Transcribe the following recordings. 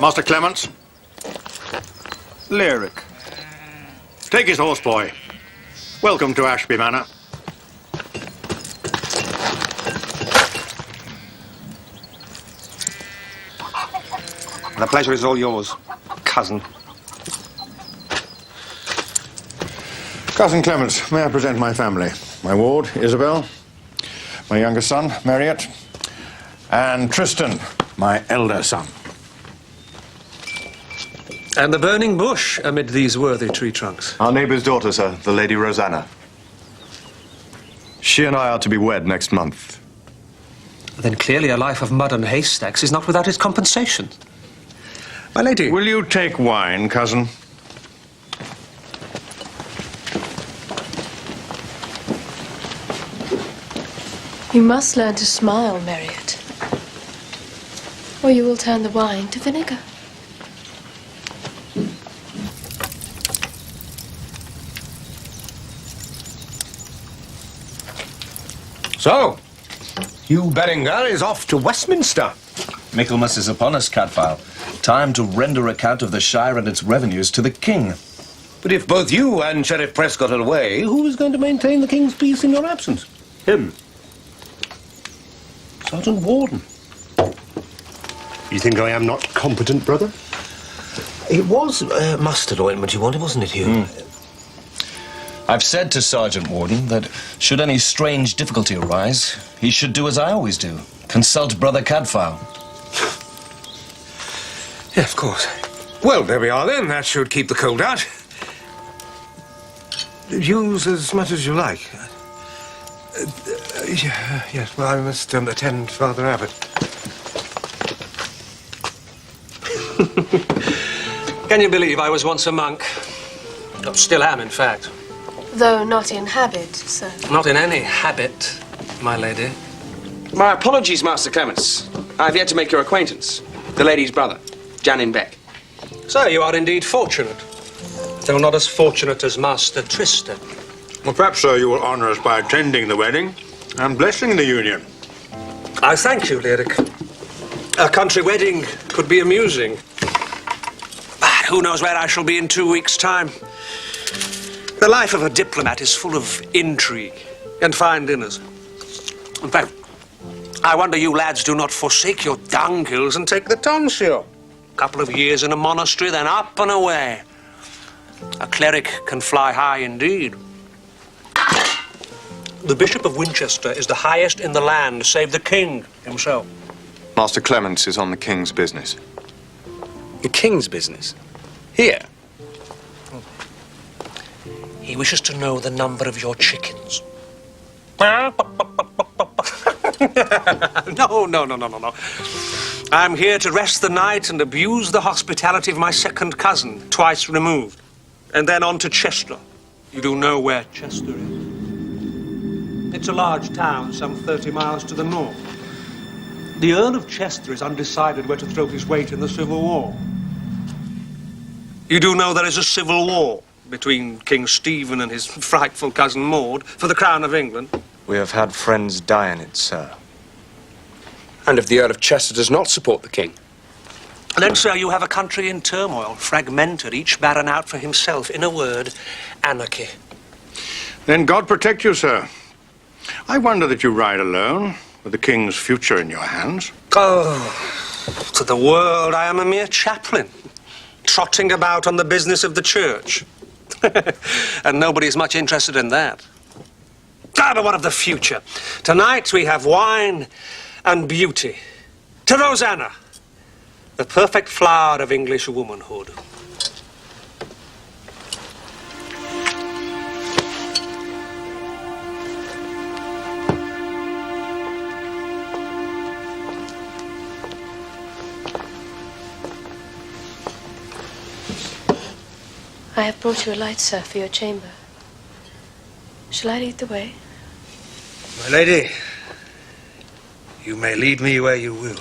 Master Clements. Lyric. Take his horse, boy. Welcome to Ashby Manor. The pleasure is all yours, cousin. Cousin Clements, may I present my family? My ward, Isabel. My youngest son, Marriott. And Tristan, my elder son. And the burning bush amid these worthy tree trunks. Our neighbour's daughter, sir, the Lady Rosanna. She and I are to be wed next month. Then clearly a life of mud and haystacks is not without its compensation. My lady. Will you take wine, cousin? You must learn to smile, Marriott, or you will turn the wine to vinegar. So, Hugh Berengar is off to Westminster. Michaelmas is upon us, Cadfael. Time to render account of the Shire and its revenues to the King. But if both you and Sheriff Prescott are away, who is going to maintain the King's peace in your absence? Him. Sergeant Warden. You think I am not competent, brother? It was mustard ointment you wanted, wasn't it, Hugh? I've said to Sergeant Warden that should any strange difficulty arise, he should do as I always do. Consult Brother Cadfael. Yes, of course. Well, there we are then. That should keep the cold out. Use as much as you like. Yes, well, I must attend Father Abbot. Can you believe I was once a monk? Oh, still am, in fact. Though not in habit, sir. Not in any habit, my lady. My apologies, Master Clements. I've yet to make your acquaintance. The lady's brother, Janin Beck. So you are indeed fortunate, though not as fortunate as Master Tristan. Well, perhaps, sir, you will honour us by attending the wedding and blessing the union. I thank you, Lyric. A country wedding could be amusing. But who knows where I shall be in 2 weeks' time? The life of a diplomat is full of intrigue and fine dinners. In fact, I wonder you lads do not forsake your dunghills and take the tonsure. A couple of years in a monastery, then up and away. A cleric can fly high indeed. The Bishop of Winchester is the highest in the land, save the king himself. Master Clements is on the King's business. The King's business? Here? He wishes to know the number of your chickens. No. I'm here to rest the night and abuse the hospitality of my second cousin, twice removed. And then on to Chester. You do know where Chester is? It's a large town, some 30 miles to the north. The Earl of Chester is undecided where to throw his weight in the Civil War. You do know there is a civil war between King Stephen and his frightful cousin Maud for the crown of England. We have had friends die in it, sir. And if the Earl of Chester does not support the king? And then, sir, you have a country in turmoil, fragmented, each baron out for himself. In a word, anarchy. Then God protect you, sir. I wonder that you ride alone, with the king's future in your hands. Oh, to the world I am a mere chaplain, trotting about on the business of the church. And nobody's much interested in that. Ah, but what of the future? Tonight we have wine and beauty. To Rosanna, the perfect flower of English womanhood. I have brought you a light, sir, for your chamber. Shall I lead the way? My lady, you may lead me where you will.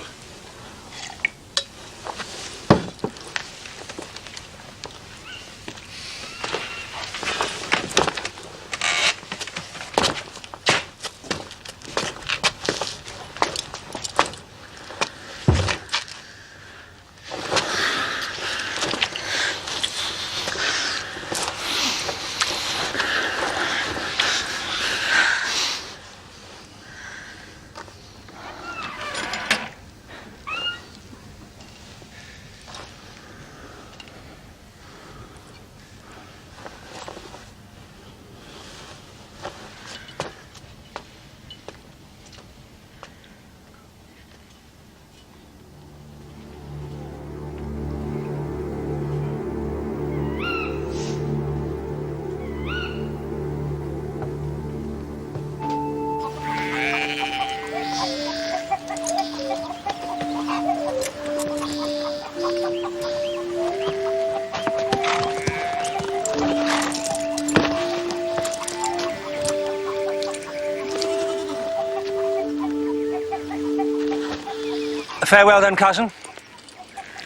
Farewell then, cousin.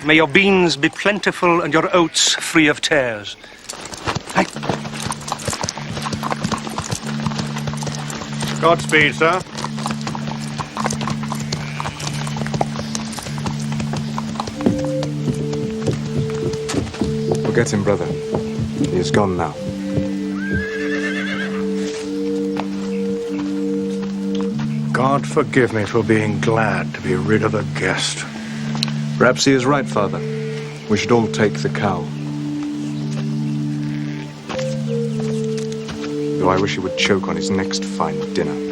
May your beans be plentiful and your oats free of tares. Hey. Godspeed, sir. Forget him, brother. He is gone now. God forgive me for being glad to be rid of a guest. Perhaps he is right, Father. We should all take the cow. Though I wish he would choke on his next fine dinner.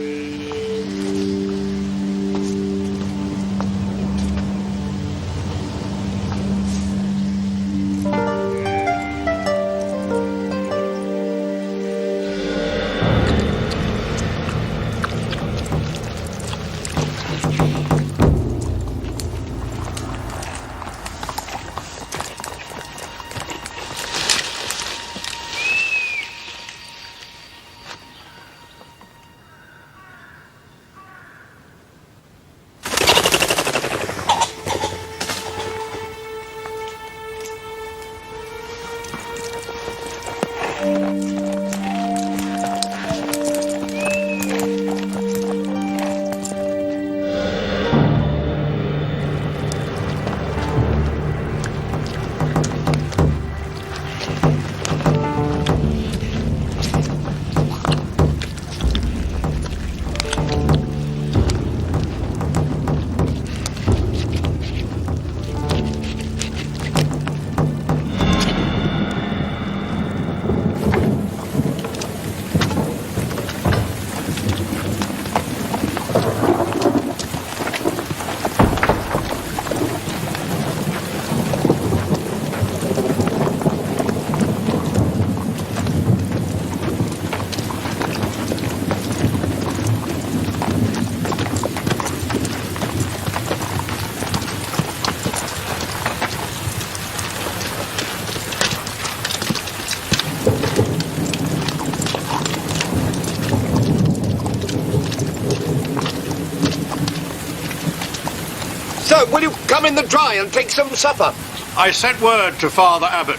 Sir, will you come in the dry and take some supper? I sent word to Father Abbot.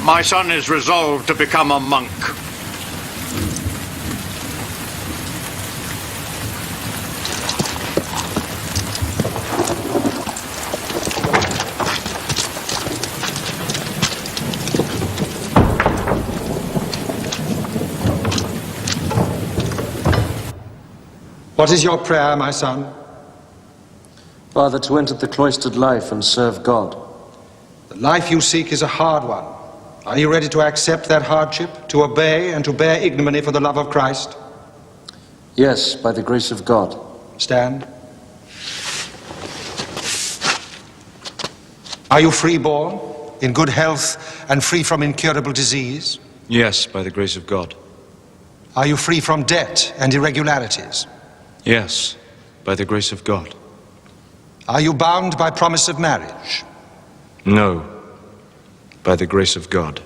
My son is resolved to become a monk. What is your prayer, my son? Father, to enter the cloistered life and serve God. The life you seek is a hard one. Are you ready to accept that hardship, to obey and to bear ignominy for the love of Christ? Yes, by the grace of God. Stand. Are you freeborn, in good health and free from incurable disease? Yes, by the grace of God. Are you free from debt and irregularities? Yes, by the grace of God. Are you bound by promise of marriage? No, by the grace of God.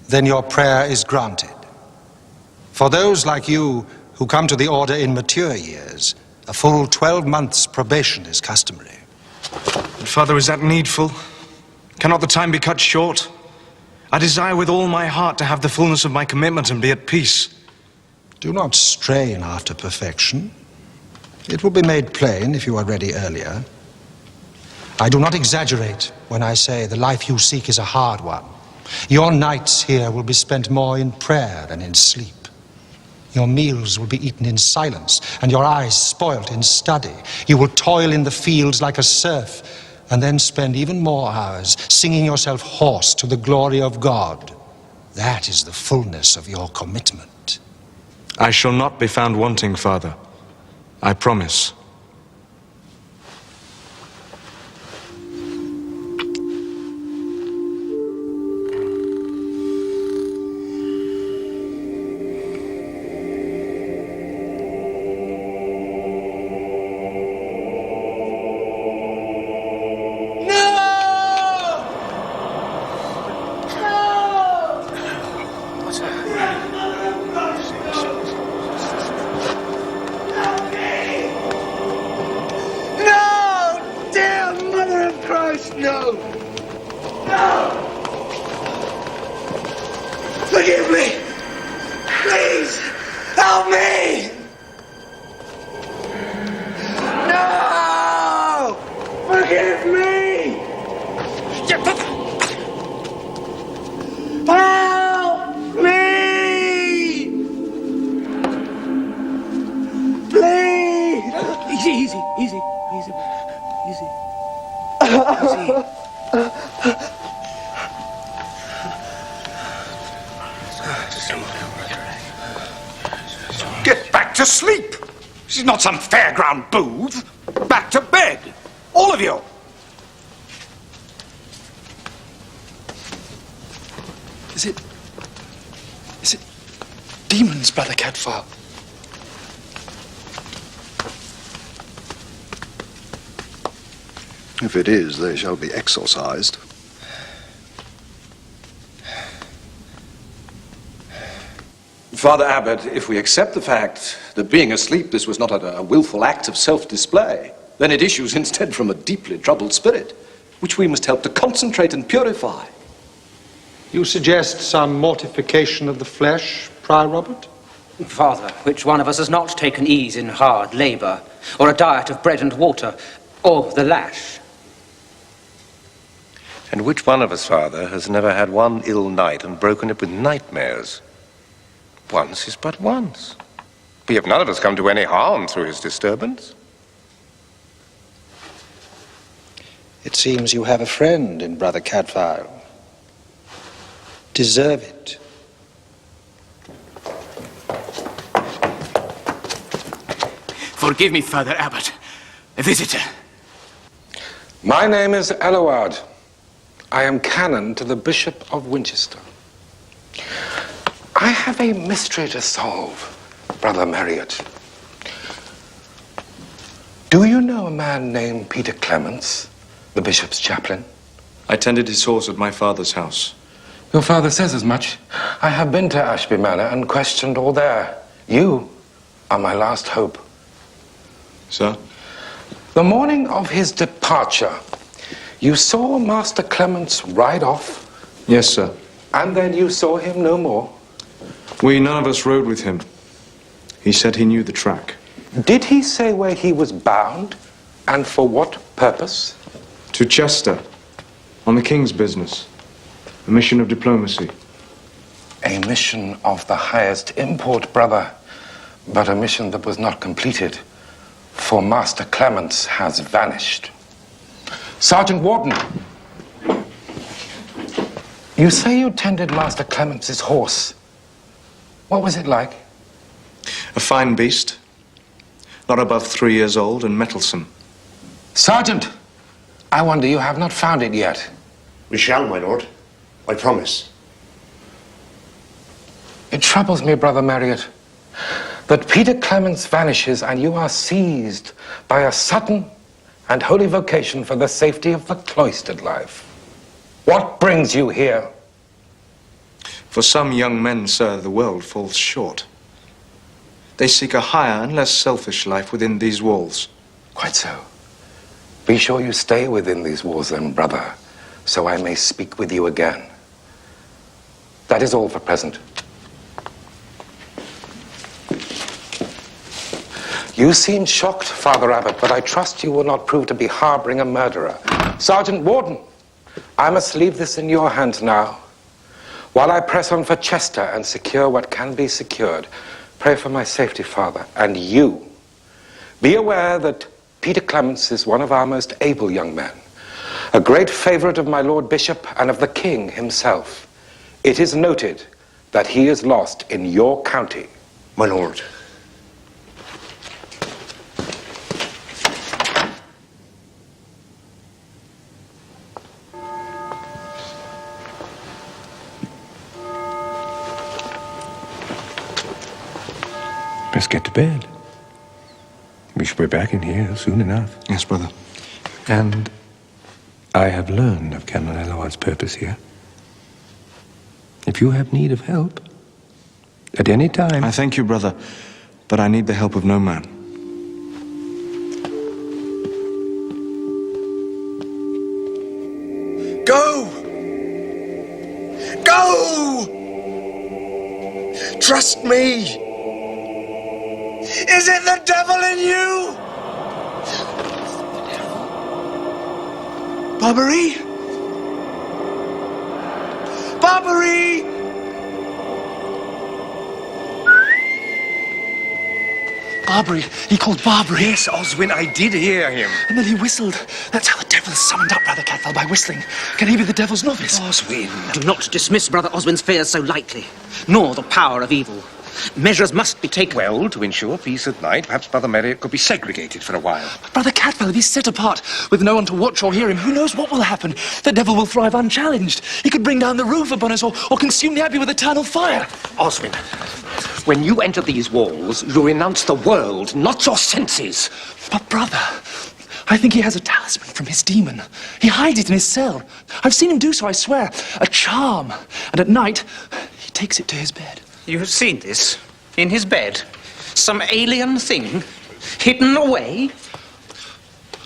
Then your prayer is granted. For those like you who come to the order in mature years, a full 12 months probation is customary. But Father, is that needful? Cannot the time be cut short? I desire with all my heart to have the fullness of my commitment and be at peace. Do not strain after perfection. It will be made plain if you are ready earlier. I do not exaggerate when I say the life you seek is a hard one. Your nights here will be spent more in prayer than in sleep. Your meals will be eaten in silence, and your eyes spoilt in study. You will toil in the fields like a serf, and then spend even more hours singing yourself hoarse to the glory of God. That is the fullness of your commitment. I shall not be found wanting, Father. I promise. Forgive me! Please! Help me! No! Forgive me! Help me! Please! Easy. Get back to sleep! This is not some fairground booth. Back to bed! All of you! Is it demons, Brother Cadfael? If it is, they shall be exorcised. Father Abbot, if we accept the fact that being asleep this was not a willful act of self-display, then it issues instead from a deeply troubled spirit, which we must help to concentrate and purify. You suggest some mortification of the flesh, Prior Robert? Father, which one of us has not taken ease in hard labour, or a diet of bread and water, or the lash? And which one of us, Father, has never had one ill night and broken it with nightmares? Once is but once. We have none of us come to any harm through his disturbance. It seems you have a friend in Brother Cadfael. Deserve it. Forgive me, Father Abbot. A visitor. My name is Eloward. I am canon to the Bishop of Winchester. I have a mystery to solve, Brother Marriott. Do you know a man named Peter Clements, the bishop's chaplain? I tended his horse at my father's house. Your father says as much. I have been to Ashby Manor and questioned all there. You are my last hope. Sir? The morning of his departure, you saw Master Clements ride off? Yes, sir. And then you saw him no more? None of us rode with him. He said he knew the track. Did he say where he was bound, and for what purpose? To Chester, on the king's business. A mission of diplomacy. A mission of the highest import, brother, but a mission that was not completed, for Master Clements has vanished. Sergeant Warden, you say you tended Master Clements' horse. What was it like? A fine beast. Not above 3 years old and mettlesome. Sergeant, I wonder you have not found it yet. We shall, my lord. I promise. It troubles me, Brother Marriott, that Peter Clements vanishes and you are seized by a sudden and holy vocation for the safety of the cloistered life. What brings you here? For some young men, sir, the world falls short. They seek a higher and less selfish life within these walls. Quite so. Be sure you stay within these walls then, brother, so I may speak with you again. That is all for present. You seem shocked, Father Abbot, but I trust you will not prove to be harboring a murderer. Sergeant Warden, I must leave this in your hands now. While I press on for Chester and secure what can be secured, pray for my safety, Father, and you. Be aware that Peter Clements is one of our most able young men, a great favorite of my Lord Bishop and of the King himself. It is noted that he is lost in your county. My lord. Let's get to bed. We shall be back in here soon enough. Yes, brother. And I have learned of Canon Eloard's purpose here. If you have need of help, at any time... I thank you, brother, but I need the help of no man. Go! Go! Trust me! Is it the devil in you? Barbary? Barbary! Barbary. He called Barbary. Yes, Oswin, I did hear him. And then he whistled. That's how the devil is summoned up, Brother Cadfael, by whistling. Can he be the devil's novice? Oswin. Do not dismiss Brother Oswin's fears so lightly, nor the power of evil. Measures must be taken. Well, to ensure peace at night, perhaps Brother Marriott could be segregated for a while. Brother Cadfael, if he's set apart with no one to watch or hear him, who knows what will happen? The devil will thrive unchallenged. He could bring down the roof upon us or consume the abbey with eternal fire. Oswin, when you enter these walls, you renounce the world, not your senses. But, brother, I think he has a talisman from his demon. He hides it in his cell. I've seen him do so, I swear. A charm. And at night, he takes it to his bed. You have seen this? In his bed? Some alien thing? Hidden away?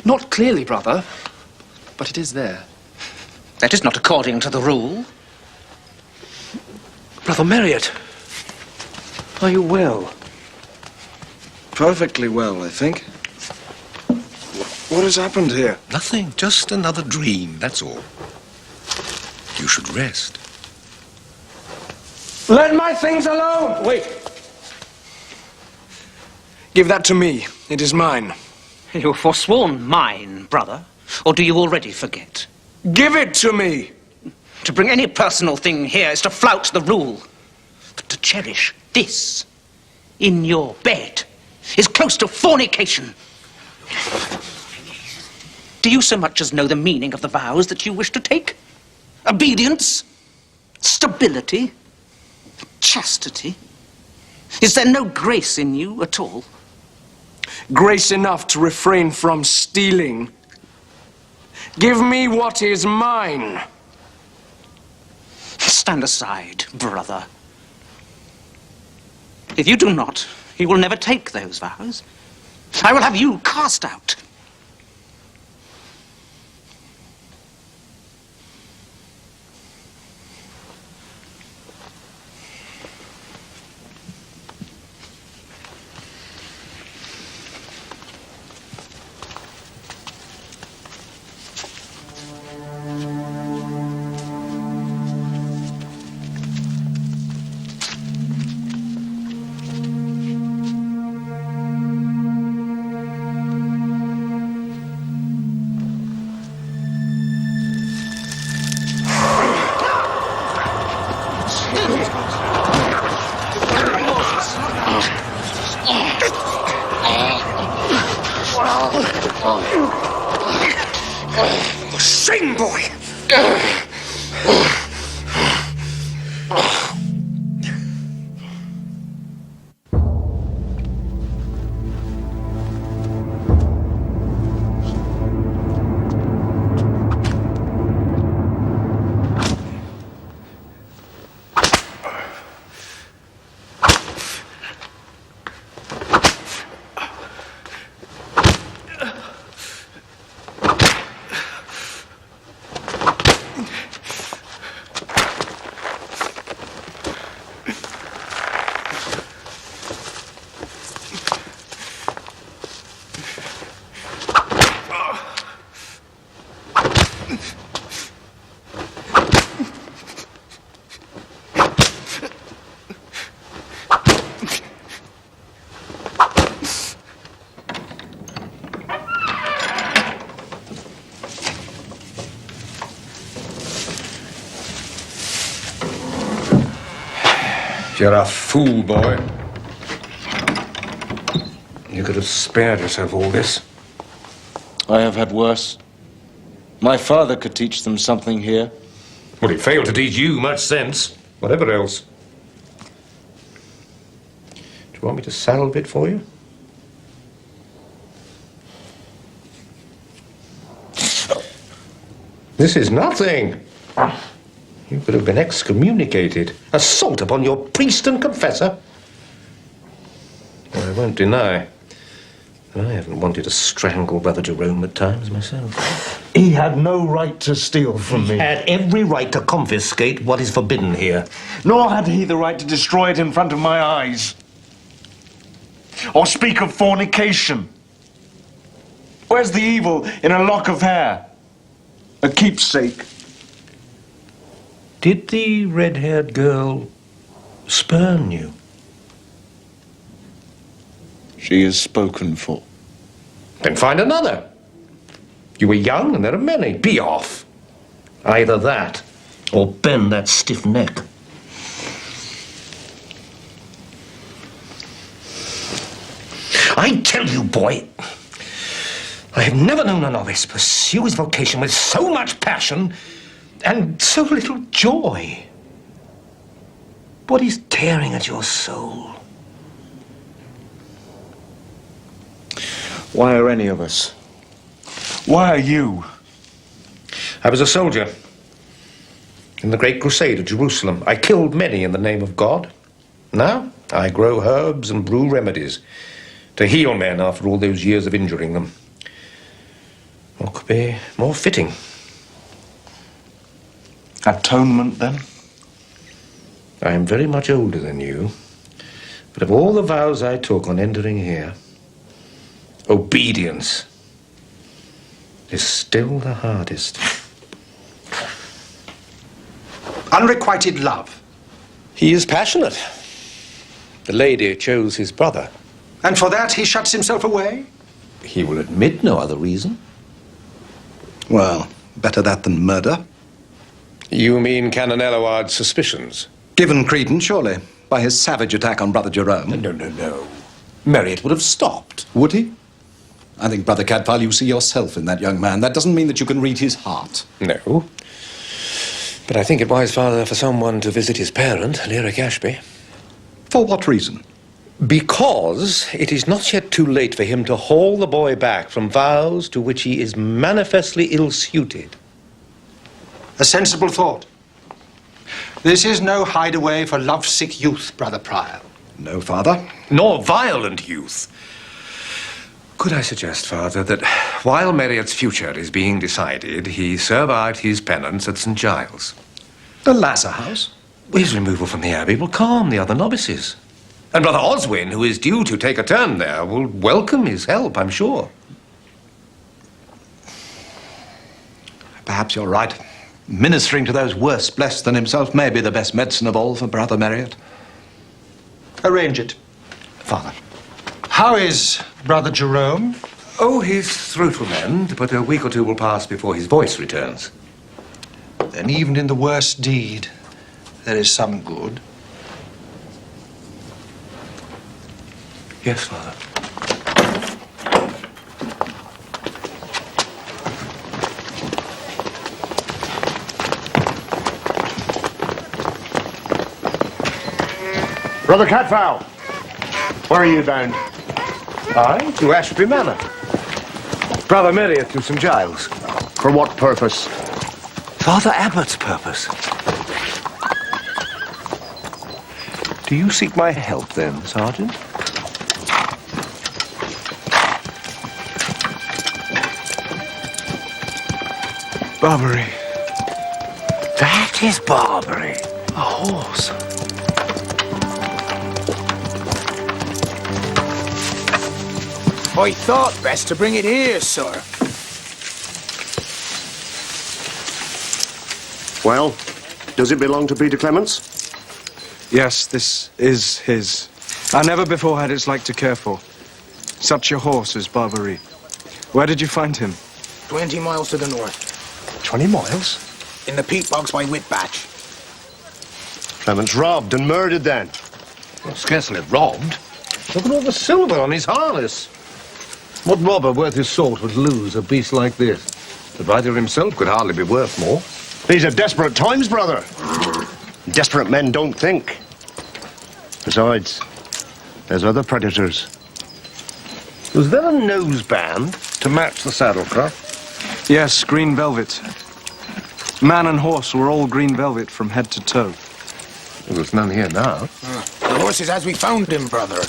Not clearly, brother, but it is there. That is not according to the rule. Brother Marriott, are you well? Perfectly well, I think. What has happened here? Nothing, just another dream, that's all. You should rest. Let my things alone! Wait. Give that to me. It is mine. You have forsworn mine, brother. Or do you already forget? Give it to me! To bring any personal thing here is to flout the rule. But to cherish this in your bed is close to fornication. Do you so much as know the meaning of the vows that you wish to take? Obedience? Stability? Chastity? Is there no grace in you at all? Grace enough to refrain from stealing. Give me what is mine. Stand aside, brother. If you do not, he will never take those vows. I will have you cast out. Shame, boy! You're a fool, boy. You could have spared yourself all this. I have had worse. My father could teach them something here. Well, he failed to teach you much sense. Whatever else. Do you want me to saddle a bit for you? This is nothing. You could have been excommunicated. Assault upon your priest and confessor. I won't deny that I haven't wanted to strangle Brother Jerome at times myself. He had no right to steal from me. He had every right to confiscate what is forbidden here. Nor had he the right to destroy it in front of my eyes. Or speak of fornication. Where's the evil in a lock of hair? A keepsake. Did the red-haired girl spurn you? She is spoken for. Then find another. You were young and there are many. Be off. Either that or bend that stiff neck. I tell you, boy, I have never known a novice pursue his vocation with so much passion and so little joy. What is tearing at your soul? Why are any of us? Why are you? I was a soldier in the Great Crusade of Jerusalem. I killed many in the name of God. Now I grow herbs and brew remedies to heal men after all those years of injuring them. What could be more fitting? Atonement, then? I am very much older than you, but of all the vows I took on entering here, obedience is still the hardest. Unrequited love. He is passionate. The lady chose his brother. And for that he shuts himself away? He will admit no other reason. Well, better that than murder. You mean Canon Eloard's suspicions? Given credence, surely, by his savage attack on Brother Jerome. No. Merritt would have stopped. Would he? I think, Brother Cadfael, you see yourself in that young man. That doesn't mean that you can read his heart. No. But I think it wise, Father, for someone to visit his parent, Lyric Ashby. For what reason? Because it is not yet too late for him to haul the boy back from vows to which he is manifestly ill-suited. A sensible thought. This is no hideaway for lovesick youth, Brother Prior. No, Father. Nor violent youth. Could I suggest, Father, that while Merriot's future is being decided, he serve out his penance at St. Giles? The Lazar House? His removal from the Abbey will calm the other novices. And Brother Oswin, who is due to take a turn there, will welcome his help, I'm sure. Perhaps you're right. Ministering to those worse blessed than himself may be the best medicine of all for Brother Merriot. Arrange it. Father. How is Brother Jerome? Oh, his throat will mend, but a week or two will pass before his voice returns. Then even in the worst deed, there is some good. Yes, Father. Brother Catfowl, where are you bound? I? To Ashby Manor. Brother Merriott to St. Giles. For what purpose? Father Abbott's purpose. Do you seek my help then, Sergeant? Barbary. That is Barbary. A horse. I thought best to bring it here, sir. Well, does it belong to Peter Clements? Yes, this is his. I never before had its like to care for. Such a horse as Barbary. Where did you find him? 20 miles to the north. 20 miles? In the peat bogs by Whitbatch. Clements robbed and murdered then. Well, scarcely robbed. Look at all the silver on his harness. What robber worth his salt would lose a beast like this? The rider himself could hardly be worth more. These are desperate times, brother. Desperate men don't think. Besides, there's other predators. Was there a noseband to match the saddlecloth? Yes, green velvet. Man and horse were all green velvet from head to toe. Well, there's none here now. The horse is as we found him, brother.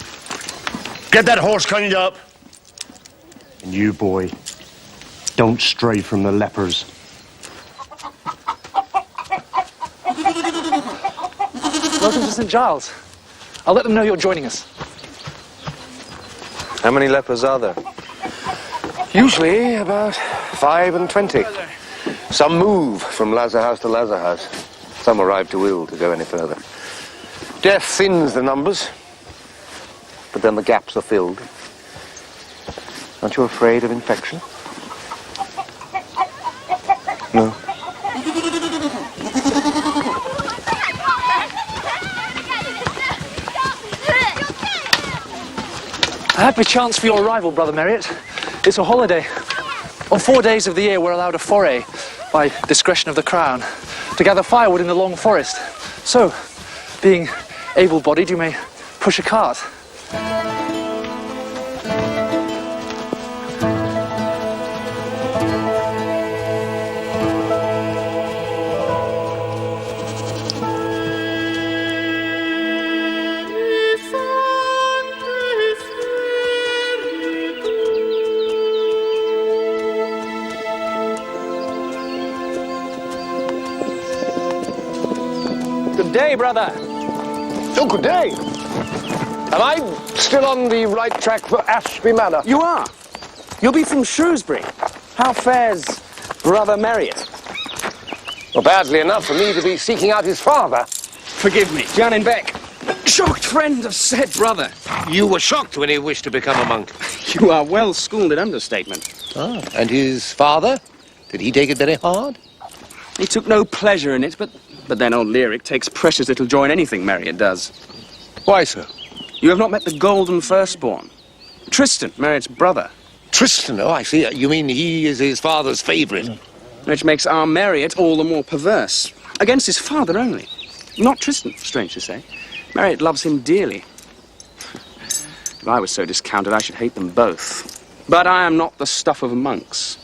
Get that horse cleaned up. And you, boy, don't stray from the lepers. Welcome to St. Giles. I'll let them know you're joining us. How many lepers are there? Usually about 5 and 20. Some move from Lazar house to Lazar house. Some arrive too ill to go any further. Death thins the numbers, but then the gaps are filled. Aren't you afraid of infection? No. A happy chance for your arrival, Brother Merriott. It's a holiday. On 4 days of the year, we're allowed a foray, by discretion of the Crown, to gather firewood in the long forest. So, being able-bodied, you may push a cart. Good day, brother. Oh, good day. Am I still on the right track for Ashby Manor? You are. You'll be from Shrewsbury. How fares Brother Merriott? Well, badly enough for me to be seeking out his father. Forgive me, Jan Beck. Shocked friend of said brother. You were shocked when he wished to become a monk. You are well schooled in understatement. Ah, and his father? Did he take it very hard? He took no pleasure in it, but then old Lyric takes precious little joy in anything Merriott does. Why so? You have not met the golden firstborn. Tristan, Merritt's brother. Tristan? Oh, I see. You mean he is his father's favourite? Which makes our Merriott all the more perverse. Against his father only. Not Tristan, strange to say. Merriott loves him dearly. If I was so discounted, I should hate them both. But I am not the stuff of monks.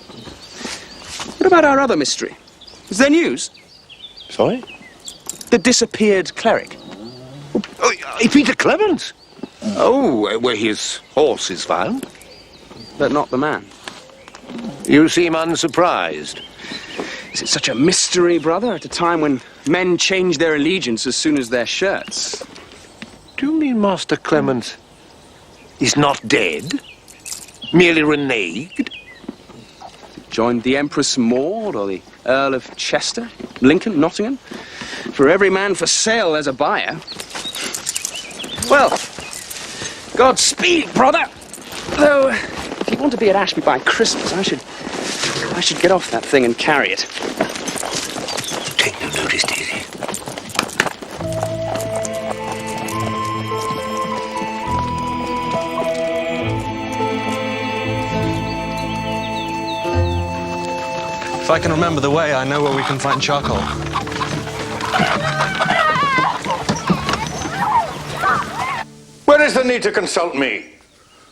What about our other mystery? Is there news? Sorry? The disappeared cleric. Oh, Peter Clements? Oh, where his horse is found. But not the man. You seem unsurprised. Is it such a mystery, brother, at a time when men change their allegiance as soon as their shirts? Do you mean Master Clement is not dead? Merely reneged? Joined the Empress Maud or the Earl of Chester, Lincoln, Nottingham? For every man for sale, there's a buyer. Well, Godspeed, brother. Though, if you want to be at Ashby by Christmas, I should get off that thing and carry it. Take no notice, Daisy. If I can remember the way, I know where we can find charcoal. Where is the need to consult me?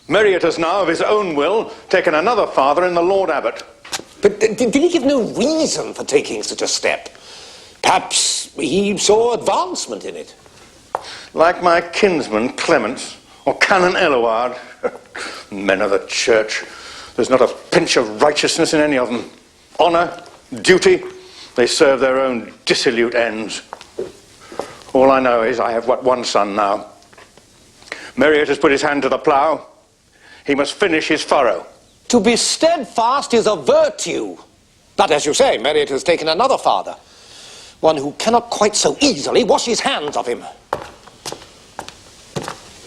Marriott has now, of his own will, taken another father in the Lord Abbot. But did he give no reason for taking such a step? Perhaps he saw advancement in it. Like my kinsman Clements, or Canon Eluard, men of the church, there's not a pinch of righteousness in any of them. Honour, duty, they serve their own dissolute ends. All I know is I have but one son now. Marriott has put his hand to the plough. He must finish his furrow. To be steadfast is a virtue. But as you say, Marriott has taken another father. One who cannot quite so easily wash his hands of him.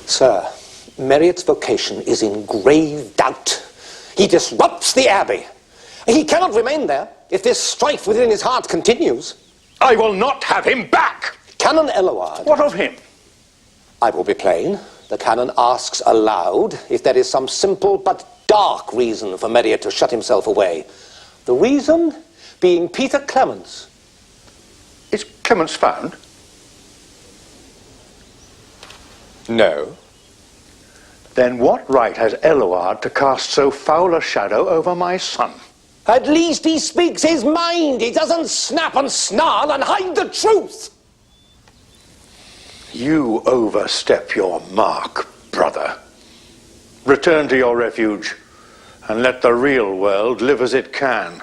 Sir, Marriott's vocation is in grave doubt. He disrupts the abbey. He cannot remain there if this strife within his heart continues. I will not have him back! Canon Eluard. What of him? I will be plain. The canon asks aloud if there is some simple but dark reason for Marriott to shut himself away. The reason being Peter Clements. Is Clements found? No. Then what right has Eluard to cast so foul a shadow over my son? At least he speaks his mind. He doesn't snap and snarl and hide the truth. You overstep your mark, brother. Return to your refuge and let the real world live as it can.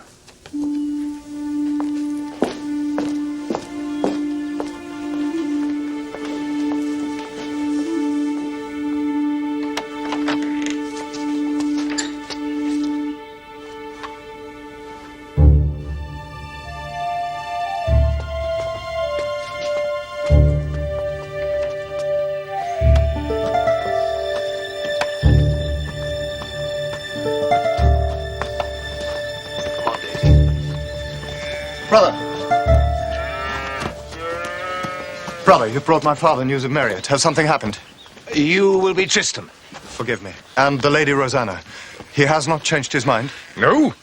Brother, you've brought my father news of Marriott. Has something happened? You will be Tristan. Forgive me. And the Lady Rosanna. He has not changed his mind? No.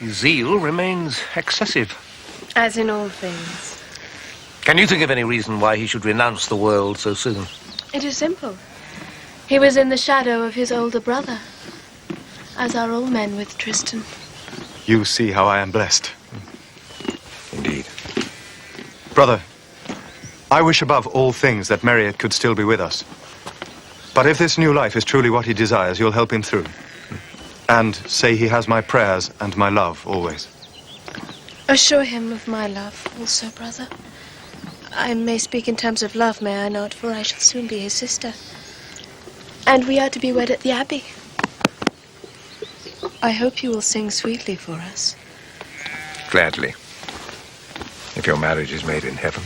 His zeal remains excessive. As in all things. Can you think of any reason why he should renounce the world so soon? It is simple. He was in the shadow of his older brother, as are all men with Tristan. You see how I am blessed. Indeed. Brother, I wish above all things that Marriott could still be with us. But if this new life is truly what he desires, you'll help him through. And say he has my prayers and my love always. Assure him of my love also, brother. I may speak in terms of love, may I not? For I shall soon be his sister. And we are to be wed at the Abbey. I hope you will sing sweetly for us. Gladly. If your marriage is made in heaven.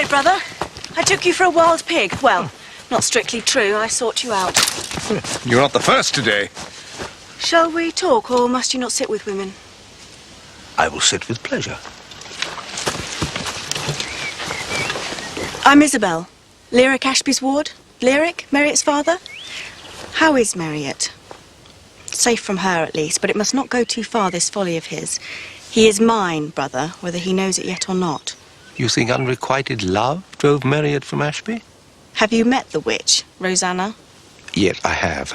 Sorry, brother. I took you for a wild pig. Well, not strictly true. I sought you out. You're not the first today. Shall we talk, or must you not sit with women? I will sit with pleasure. I'm Isabel. Lyric Ashby's ward. Lyric, Marriott's father. How is Marriott? Safe from her, at least, but it must not go too far, this folly of his. He is mine, brother, whether he knows it yet or not. You think unrequited love drove Marriott from Ashby? Have you met the witch, Rosanna? Yes, I have.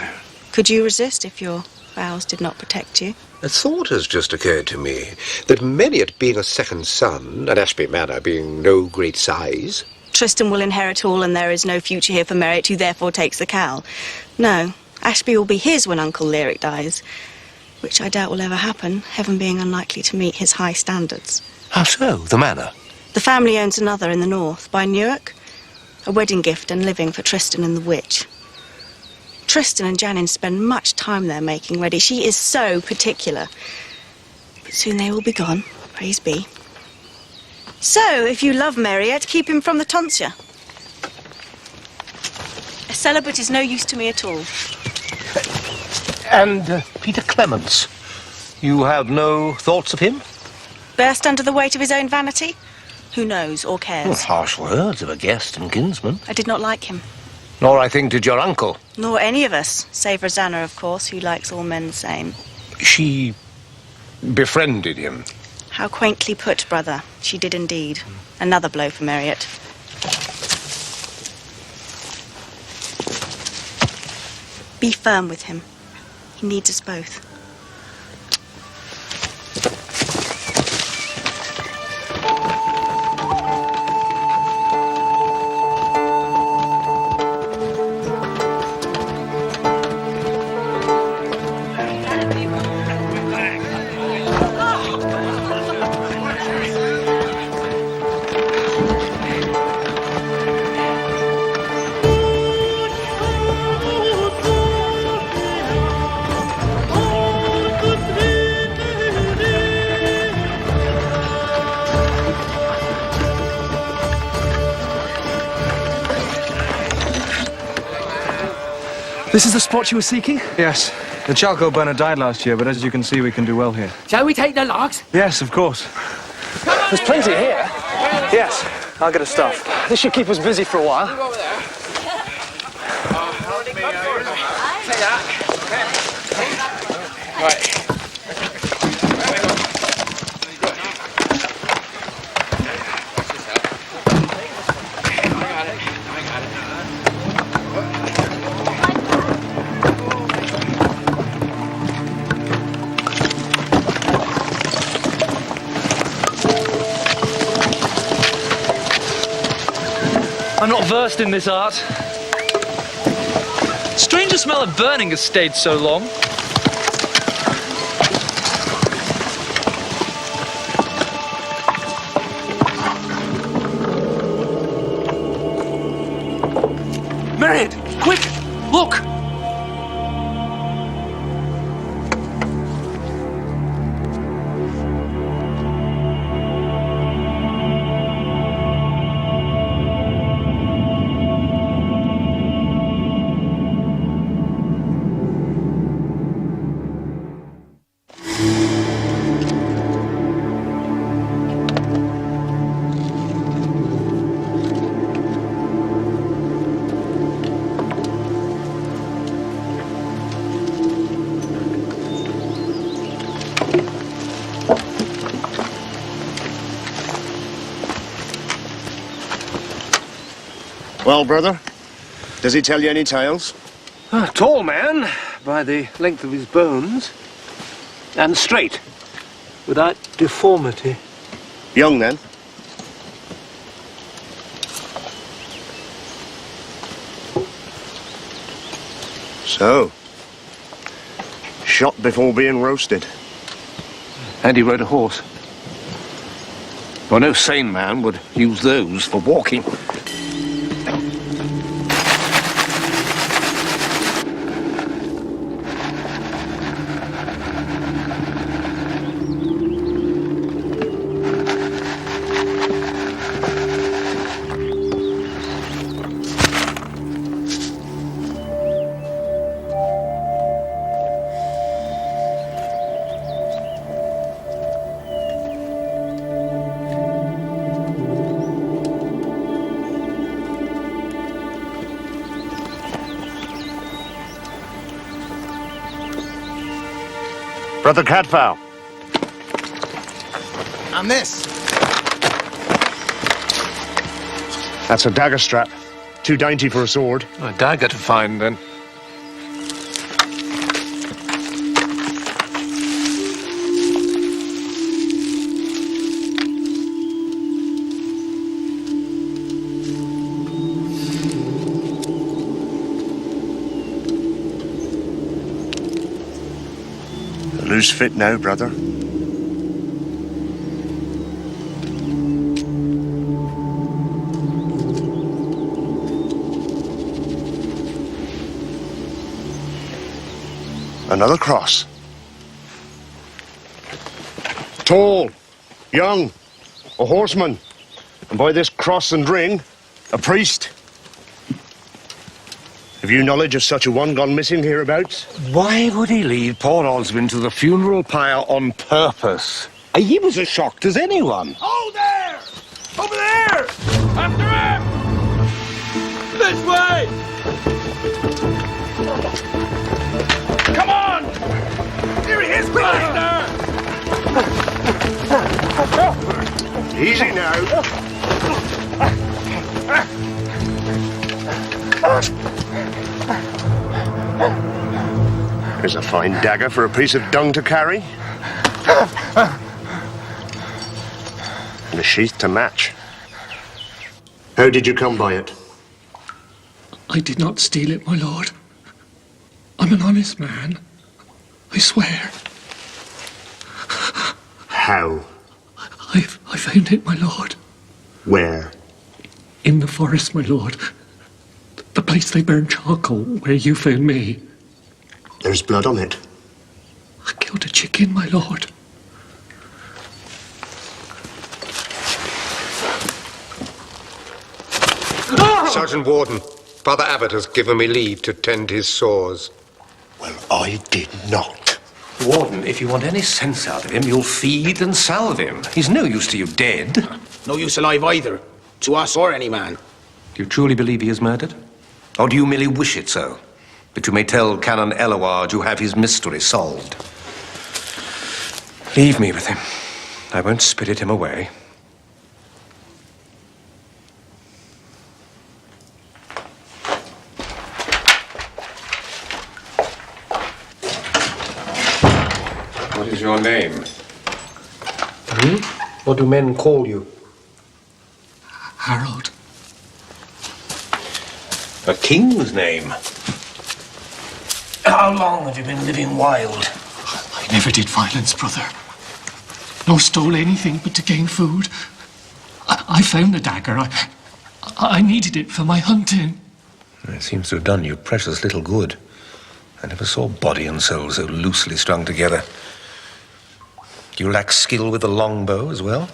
Could you resist if your vows did not protect you? A thought has just occurred to me that Marriott being a second son, and Ashby Manor being no great size... Tristan will inherit all and there is no future here for Marriott, who therefore takes the cowl. No, Ashby will be his when Uncle Lyric dies, which I doubt will ever happen, heaven being unlikely to meet his high standards. How so? The manor? The family owns another in the north, by Newark. A wedding gift and living for Tristan and the witch. Tristan and Janin spend much time there making ready. She is so particular. But soon they will be gone, praise be. So, if you love Marriott, keep him from the tonsure. A celibate is no use to me at all. And Peter Clements? You have no thoughts of him? Burst under the weight of his own vanity? Who knows or cares? Well, harsh words of a guest and kinsman. I did not like him. Nor, I think, did your uncle. Nor any of us, save Rosanna, of course, who likes all men the same. She befriended him. How quaintly put, brother. She did indeed. Another blow for Marriott. Be firm with him. He needs us both. This is the spot you were seeking? Yes. The charcoal burner died last year, but as you can see, we can do well here. Shall we take the logs? Yes, of course. There's plenty here. Yes, I'll get us stuff. This should keep us busy for a while. Right. I'm not versed in this art. Strange the smell of burning has stayed so long. Marriott, quick, look! Well, brother, does he tell you any tales? A tall man, by the length of his bones, and straight, without deformity. Young, then? So, shot before being roasted. And he rode a horse. Well, no sane man would use those for walking. Brother Cadfael. And this? That's a dagger strap. Too dainty for a sword. A dagger to find, then. A loose fit now, brother. Another cross. Tall, young, a horseman, and by this cross and ring, a priest. Have you knowledge of such a one gone missing hereabouts? Why would he lead poor Osmond to the funeral pyre on purpose? He was as shocked as anyone. Oh, there! Over there! After him! This way! Come on! Here he is, Master! Easy now. There's a fine dagger for a piece of dung to carry. And a sheath to match. How did you come by it? I did not steal it, my lord. I'm an honest man. I swear. How? I found it, my lord. Where? In the forest, my lord. The place they burn charcoal, where you found me. There's blood on it. I killed a chicken, my lord. Sergeant Warden, Father Abbot has given me leave to tend his sores. Well, I did not. Warden, if you want any sense out of him, you'll feed and salve him. He's no use to you dead. No use alive either. To us or any man. Do you truly believe he is murdered? Or do you merely wish it so? That you may tell Canon Eloward you have his mystery solved. Leave me with him. I won't spirit him away. What is your name? What do men call you? Harold. A king's name. How long have you been living wild? I never did violence, brother. Nor stole anything but to gain food. I found the dagger. I needed it for my hunting. It seems to have done you precious little good. I never saw body and soul so loosely strung together. Do you lack skill with the longbow as well?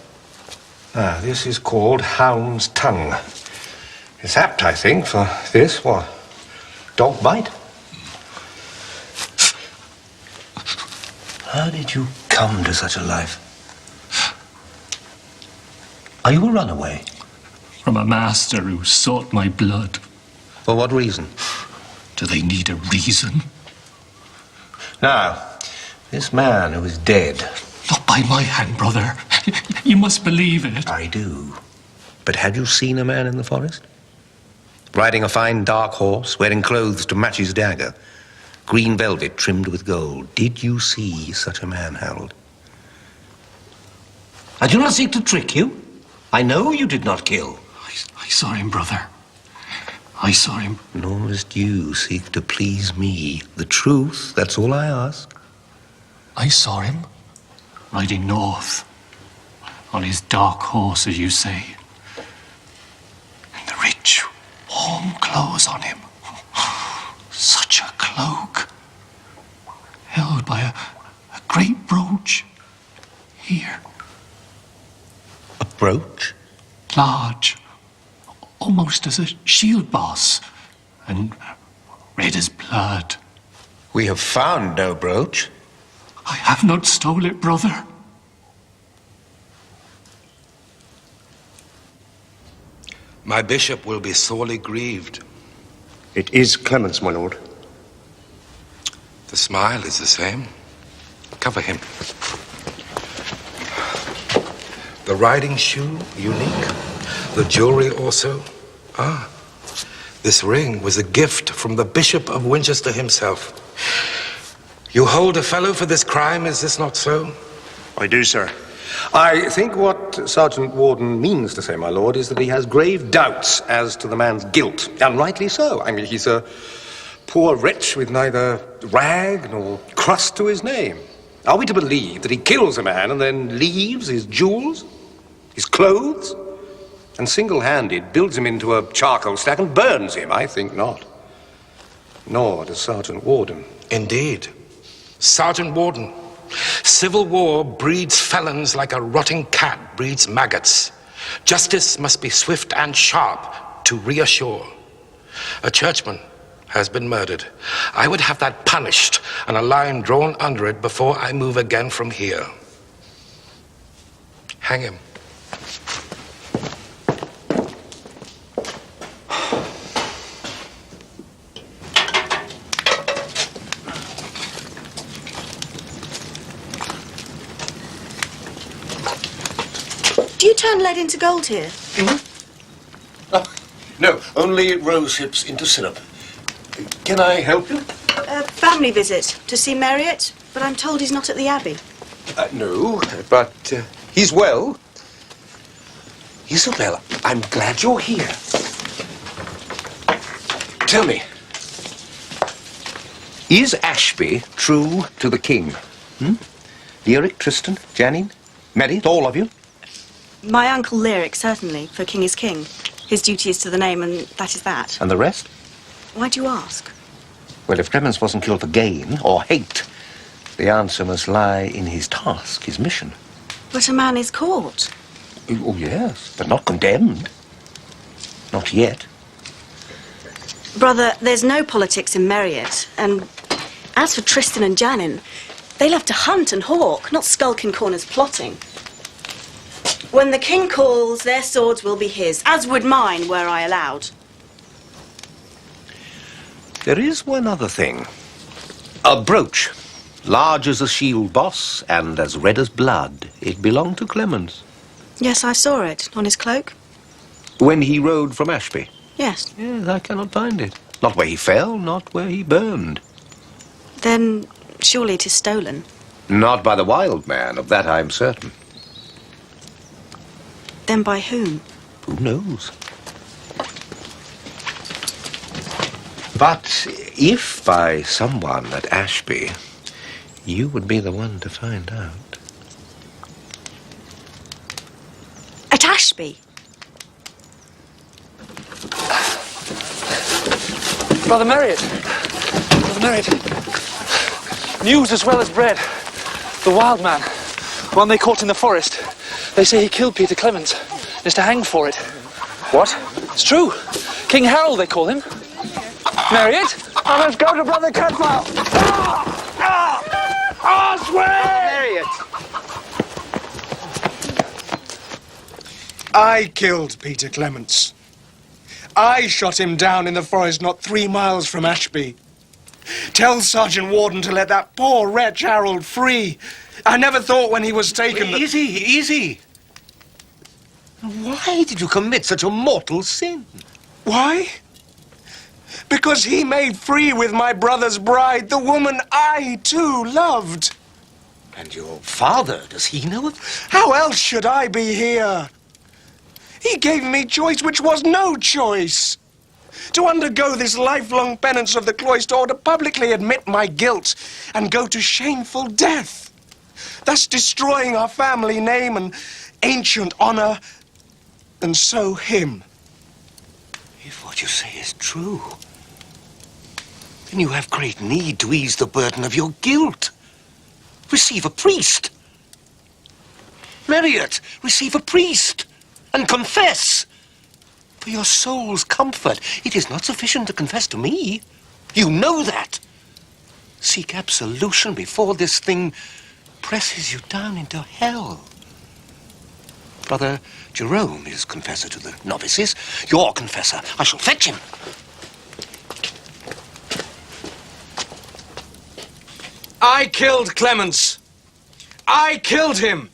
Ah, this is called hound's tongue. It's apt, I think, for this. What? Dog bite? How did you come to such a life? Are you a runaway? From a master who sought my blood. For what reason? Do they need a reason? Now, this man who is dead... Not by my hand, brother. You must believe it. I do. But had you seen a man in the forest? Riding a fine dark horse, wearing clothes to match his dagger, green velvet trimmed with gold. Did you see such a man, Harold? I do not seek to trick you. I know you did not kill. I saw him, brother. I saw him. Nor must you seek to please me. The truth, that's all I ask. I saw him riding north on his dark horse, as you say. And the rich, warm clothes on him. Such a cloak. Held by a great brooch. Here. A brooch? Large. Almost as a shield boss. And red as blood. We have found no brooch. I have not stole it, brother. My bishop will be sorely grieved. It is Clemens, my lord. The smile is the same. Cover him. The riding shoe, unique. The jewelry also. Ah, this ring was a gift from the Bishop of Winchester himself. You hold a fellow for this crime, is this not so? I do, sir. I think what Sergeant Warden means to say, my lord, is that he has grave doubts as to the man's guilt, and rightly so. I mean, he's a poor wretch with neither rag nor crust to his name. Are we to believe that he kills a man and then leaves his jewels, his clothes, and single-handed builds him into a charcoal stack and burns him? I think not. Nor does Sergeant Warden. Indeed. Sergeant Warden. Civil war breeds felons like a rotting cat breeds maggots. Justice must be swift and sharp to reassure. A churchman has been murdered. I would have that punished and a line drawn under it before I move again from here. Hang him. Do you turn lead into gold here? No, only rose hips into syrup. Can I help you? A family visit to see Marriott, but I'm told he's not at the Abbey. No, but he's well. Isabel, I'm glad you're here. Tell me, is Ashby true to the king? Eric, Tristan, Janine, Marriott, all of you? My uncle Lyric, certainly, for king is king. His duty is to the name, and that is that. And the rest? Why do you ask? Well, if Clemens wasn't killed for gain or hate, the answer must lie in his task, his mission. But a man is caught. Oh, yes, but not condemned. Not yet. Brother, there's no politics in Marriott, and as for Tristan and Janine, they love to hunt and hawk, not skulk in corners plotting. When the king calls, their swords will be his, as would mine were I allowed. There is one other thing. A brooch, large as a shield boss and as red as blood. It belonged to Clemens. Yes, I saw it, on his cloak. When he rode from Ashby? Yes. Yes, I cannot find it. Not where he fell, not where he burned. Then surely it is stolen. Not by the wild man, of that I'm certain. Then by whom? Who knows? But if by someone at Ashby, you would be the one to find out. At Ashby? Brother Marriott! Brother Marriott! News as well as bread. The wild man, one they caught in the forest. They say he killed Peter Clemens and is to hang for it. What? It's true. King Harold, they call him. Marriott? I must go to Brother Cantwell. I swear! I killed Peter Clemens. I shot him down in the forest not 3 miles from Ashby. Tell Sergeant Warden to let that poor wretch Harold free. I never thought when he was taken that... Easy. Why did you commit such a mortal sin? Why? Because he made free with my brother's bride, the woman I, too, loved. And your father, does he know it? How else should I be here? He gave me choice which was no choice. To undergo this lifelong penance of the cloister, or to publicly admit my guilt and go to shameful death, thus destroying our family name and ancient honor, and so him. If what you say is true, then you have great need to ease the burden of your guilt. Receive a priest. Marriott, receive a priest and confess. For your soul's comfort, it is not sufficient to confess to me. You know that. Seek absolution before this thing presses you down into hell. Brother Jerome is confessor to the novices. Your confessor. I shall fetch him. I killed Clemens. I killed him!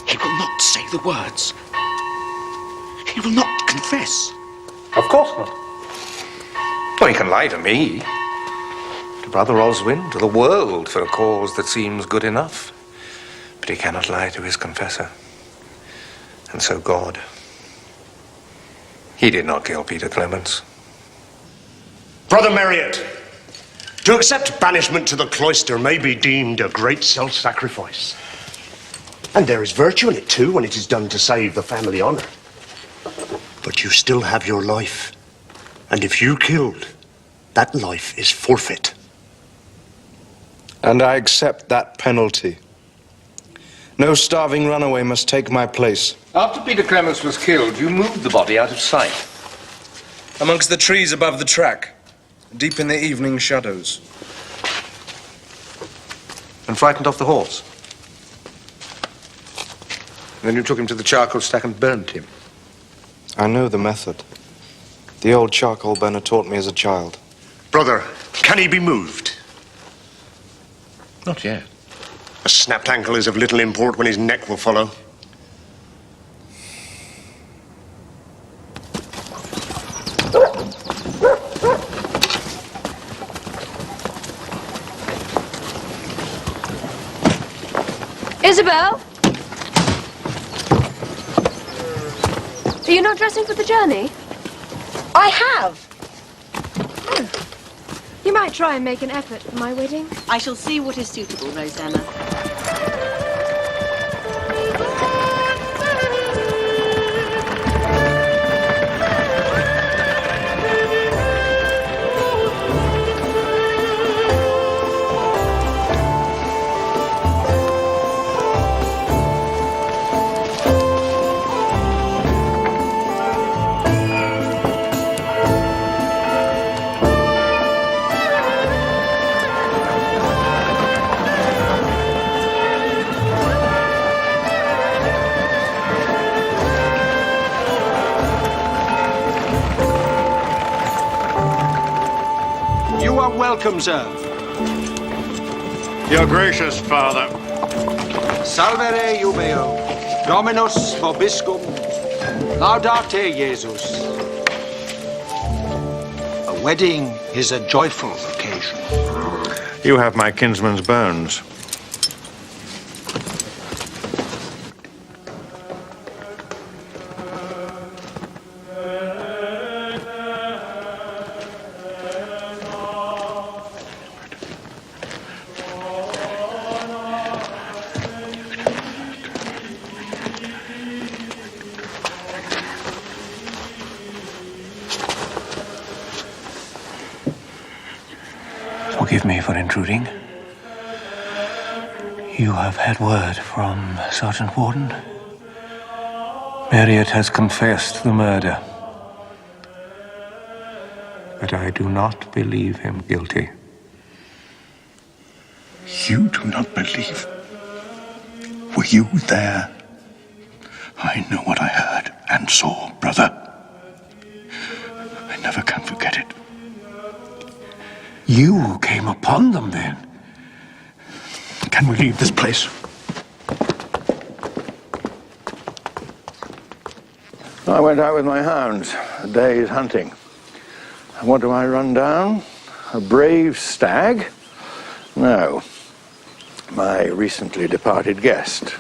He will not say the words. He will not confess. Of course not. Well, he can lie to me, to Brother Oswin, to the world for a cause that seems good enough. But he cannot lie to his confessor. And so God. He did not kill Peter Clements. Brother Marriott, to accept banishment to the cloister may be deemed a great self-sacrifice. And there is virtue in it too when it is done to save the family honor. But you still have your life. And if you killed, that life is forfeit. And I accept that penalty. No starving runaway must take my place. After Peter Clements was killed, you moved the body out of sight. Amongst the trees above the track, deep in the evening shadows. And frightened off the horse. And then you took him to the charcoal stack and burnt him. I know the method. The old charcoal burner taught me as a child. Brother, can he be moved? Not yet. A snapped ankle is of little import when his neck will follow. Isabel? Are you not dressing for the journey? I have. You might try and make an effort for my wedding. I shall see what is suitable, Rosanna. Welcome, sir. Your gracious father. Salvere jubeo, Dominus vobiscum, laudate Jesus. A wedding is a joyful occasion. You have my kinsman's bones. Forgive me for intruding. You have had word from Sergeant Warden. Marriott has confessed the murder. But I do not believe him guilty. You do not believe? Were you there? I know what I heard and saw, brother. I never can forget it. You came upon them, then? Can we leave this place? I went out with my hounds, a day's hunting. And what do I run down? A brave stag? No. My recently departed guest.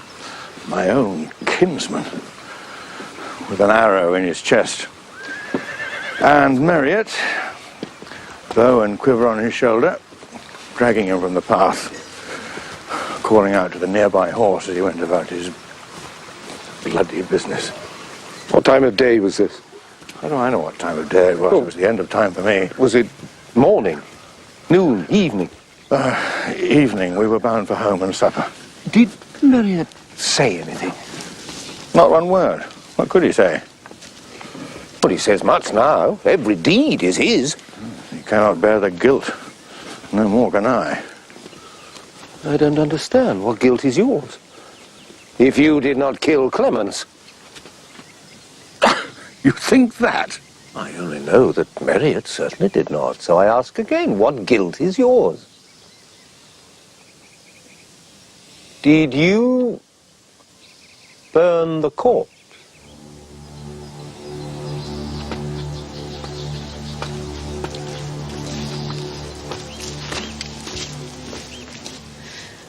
My own kinsman. With an arrow in his chest. And Marriott, bow and quiver on his shoulder, dragging him from the path, calling out to the nearby horse as he went about his bloody business. What time of day was this? How do I know what time of day it was? It was the end of time for me. Was it morning, noon, evening? Evening. We were bound for home and supper. Did Marriott say anything? Not one word. What could he say? Well, he says much now. Every deed is his. He cannot bear the guilt. No more can I. I don't understand. What guilt is yours? If you did not kill Clemens. You think that? I only know that Marriott certainly did not. So I ask again, what guilt is yours? Did you burn the corpse?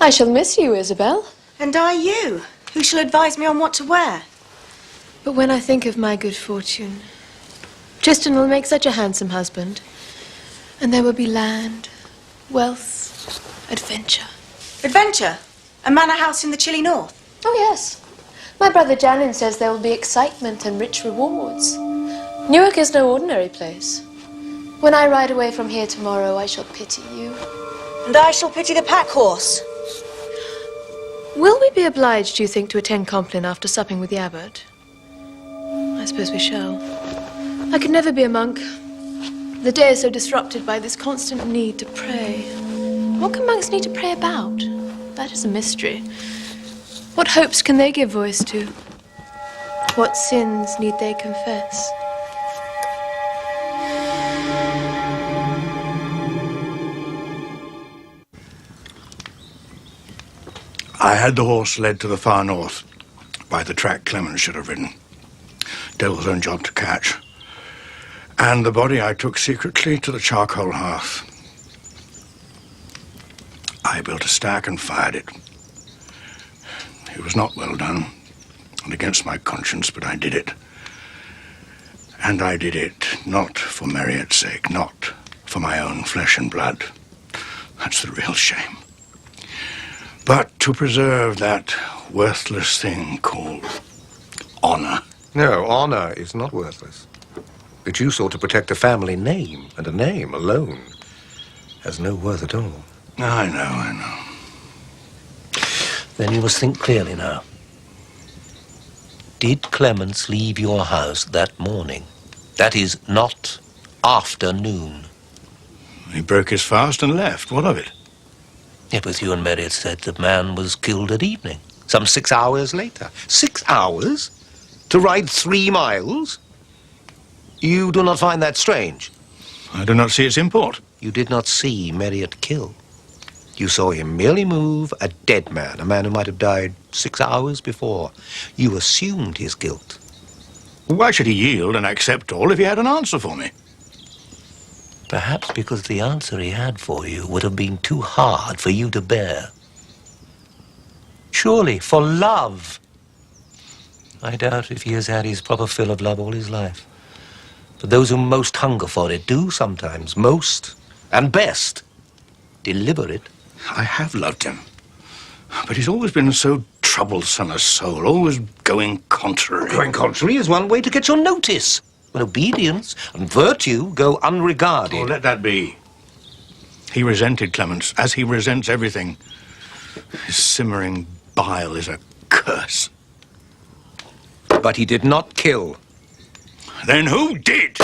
I shall miss you, Isabel. And I you. Who shall advise me on what to wear? But when I think of my good fortune, Tristan will make such a handsome husband. And there will be land, wealth, adventure. Adventure? A manor house in the chilly north? Oh, yes. My brother Janin says there will be excitement and rich rewards. Newark is no ordinary place. When I ride away from here tomorrow, I shall pity you. And I shall pity the pack horse. Will we be obliged, do you think, to attend Compline after supping with the abbot? I suppose we shall. I could never be a monk. The day is so disrupted by this constant need to pray. What can monks need to pray about? That is a mystery. What hopes can they give voice to? What sins need they confess? I had the horse led to the far north by the track Clemens should have ridden. Devil's own job to catch. And the body I took secretly to the charcoal hearth. I built a stack and fired it. It was not well done, and against my conscience, but I did it. And I did it not for Marriott's sake, not for my own flesh and blood. That's the real shame. But to preserve that worthless thing called honor. No, honor is not worthless. But you sought to protect a family name, and a name alone has no worth at all. I know. Then you must think clearly now. Did Clemens leave your house that morning? That is, not after noon. He broke his fast and left. What of it? Yet both you and Marriott said the man was killed at evening, some 6 hours later. 6 hours? To ride 3 miles? You do not find that strange? I do not see its import. You did not see Marriott kill. You saw him merely move a dead man, a man who might have died 6 hours before. You assumed his guilt. Why should he yield and accept all if he had an answer for me? Perhaps because the answer he had for you would have been too hard for you to bear. Surely, for love. I doubt if he has had his proper fill of love all his life. But those who most hunger for it do sometimes most and best deliver it. I have loved him. But he's always been so troublesome a soul, always going contrary. Going contrary is one way to get your notice. When obedience and virtue go unregarded. Oh, let that be. He resented Clemens, as he resents everything. His simmering bile is a curse. But he did not kill. Then who did?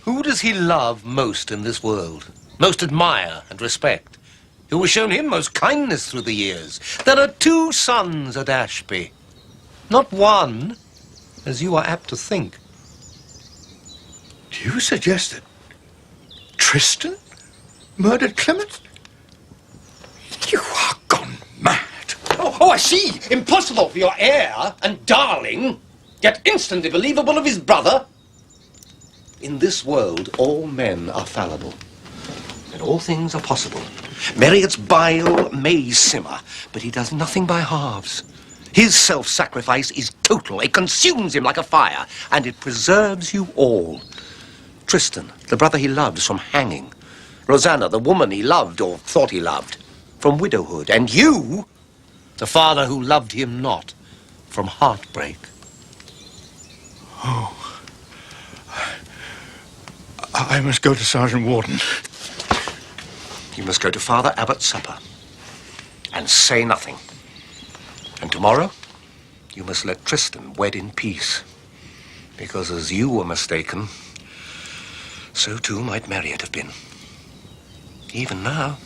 Who does he love most in this world? Most admire and respect? Who has shown him most kindness through the years? There are 2 sons at Ashby. Not one, as you are apt to think. Do you suggest that Tristan murdered Clemens? You are gone mad. Oh, I see. Impossible for your heir and darling, yet instantly believable of his brother. In this world, all men are fallible, and all things are possible. Marriott's bile may simmer, but he does nothing by halves. His self-sacrifice is total. It consumes him like a fire, and it preserves you all. Tristan, the brother he loved, from hanging. Rosanna, the woman he loved, or thought he loved, from widowhood. And you, the father who loved him not, from heartbreak. Oh. I must go to Sergeant Warden. You must go to Father Abbott's supper and say nothing. And tomorrow, you must let Tristan wed in peace. Because as you were mistaken, so too might Marriott have been. Even now,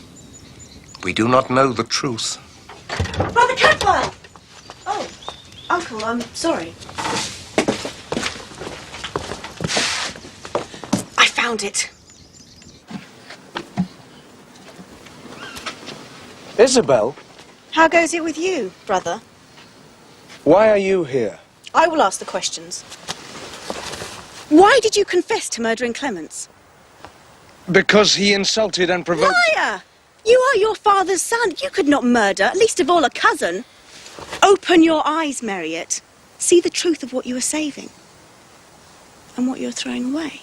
we do not know the truth. Brother Cantwell! Oh, Uncle, I'm sorry. I found it. Isabel, How goes it with you, brother? why are you here? I will ask the questions. Why did you confess to murdering Clements? Because he insulted and provoked... Liar! You are your father's son. You could not murder, least of all a cousin. Open your eyes, Marriott. See the truth of what you are saving and what you're throwing away.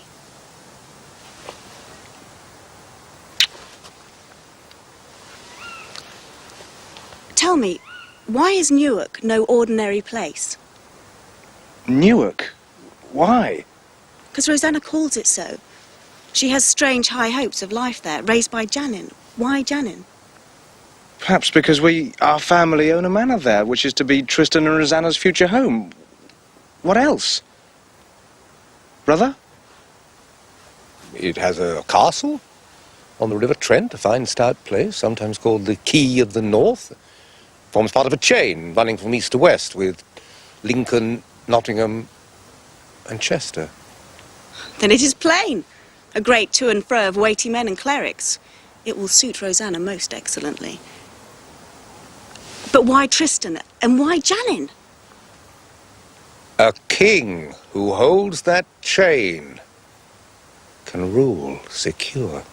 Tell me, why is Newark no ordinary place? Newark? Why? Because Rosanna calls it so. She has strange high hopes of life there, raised by Janin. Why Janin? Perhaps because our family own a manor there, which is to be Tristan and Rosanna's future home. What else? Brother? It has a castle on the River Trent, a fine stout place, sometimes called the Key of the North. Forms part of a chain running from east to west with Lincoln, Nottingham and Chester. Then it is plain. A great to and fro of weighty men and clerics. It will suit Rosanna most excellently. But why Tristan and why Janin? A king who holds that chain can rule secure.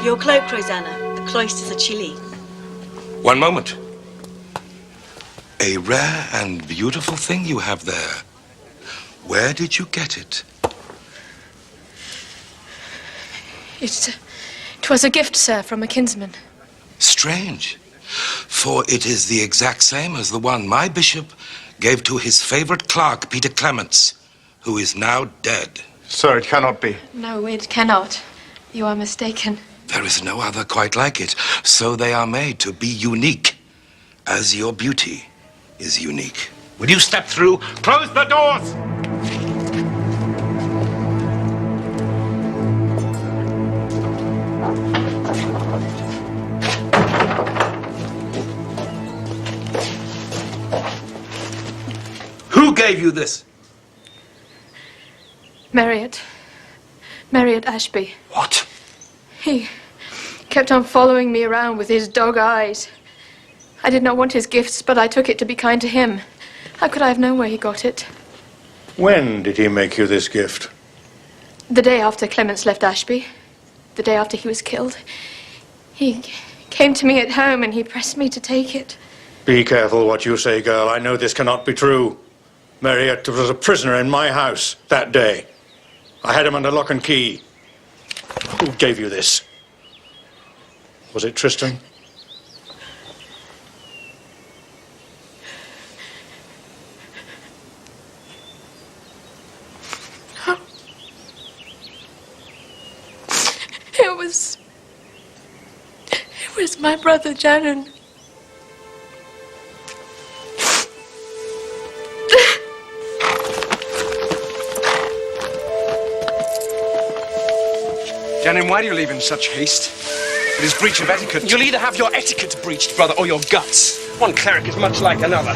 Your cloak, Rosanna. The cloisters are chilly. One moment. A rare and beautiful thing you have there. Where did you get it? It was a gift, sir, from a kinsman. Strange, for it is the exact same as the one my bishop gave to his favorite clerk, Peter Clements, who is now dead. Sir, it cannot be. No, it cannot. You are mistaken. There is no other quite like it, so they are made to be unique, as your beauty is unique. Will you step through? Close the doors! Who gave you this? Marriott Ashby. What? He kept on following me around with his dog eyes. I did not want his gifts, but I took it to be kind to him. How could I have known where he got it? When did he make you this gift? The day after Clements left Ashby. The day after he was killed. He came to me at home and he pressed me to take it. Be careful what you say, girl. I know this cannot be true. Marriott was a prisoner in my house that day. I had him under lock and key. Who gave you this? Was it Tristan? It was my brother Janin. Janin, why do you leave in such haste? It is breach of etiquette. You'll either have your etiquette breached, brother, or your guts. One cleric is much like another.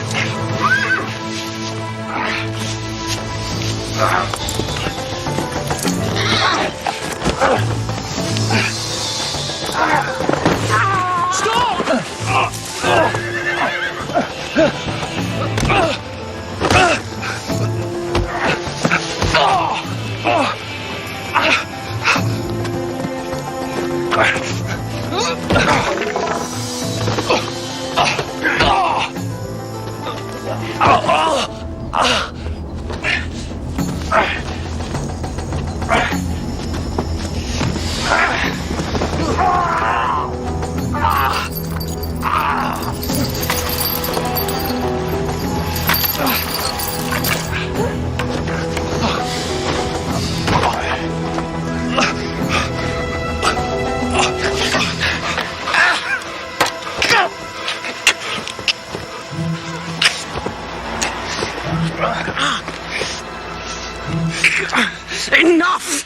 Enough!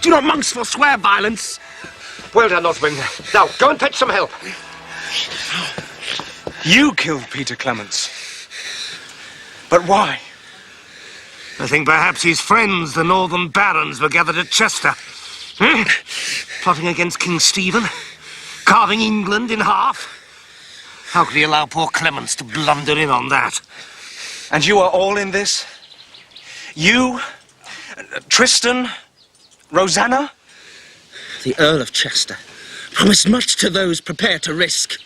Do not monks forswear violence? Well done, Oswin. Now, go and fetch some help. You killed Peter Clements. But why? I think perhaps his friends, the northern barons, were gathered at Chester. Plotting against King Stephen, carving England in half. How could he allow poor Clements to blunder in on that? And you are all in this? You, Tristan, Rosanna? The Earl of Chester promised much to those prepared to risk.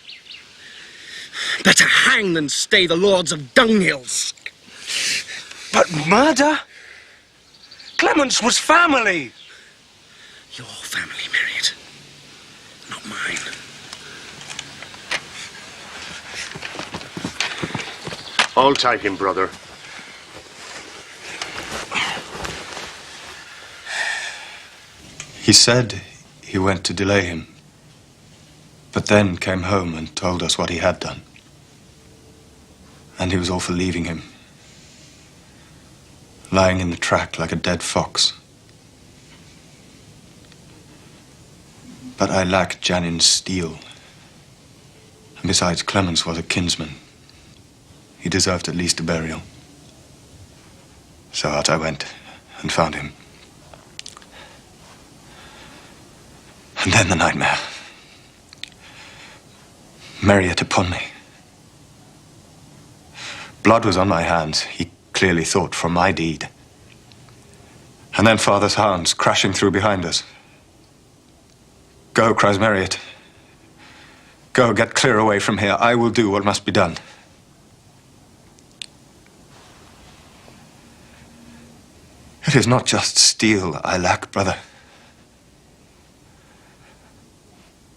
Better hang than stay the lords of dunghills. But murder? Clements was family. Your family, Marriott. Not mine. I'll take him, brother. He said he went to delay him, but then came home and told us what he had done. And he was all for leaving him, lying in the track like a dead fox. But I lacked Janin's steel. And besides, Clements was a kinsman. He deserved at least a burial. So out I went and found him. And then the nightmare. Marriott upon me. Blood was on my hands. He clearly thought from my deed. And then Father's hounds crashing through behind us. Go, cries Marriott. Go, get clear away from here. I will do what must be done. It is not just steel I lack, brother.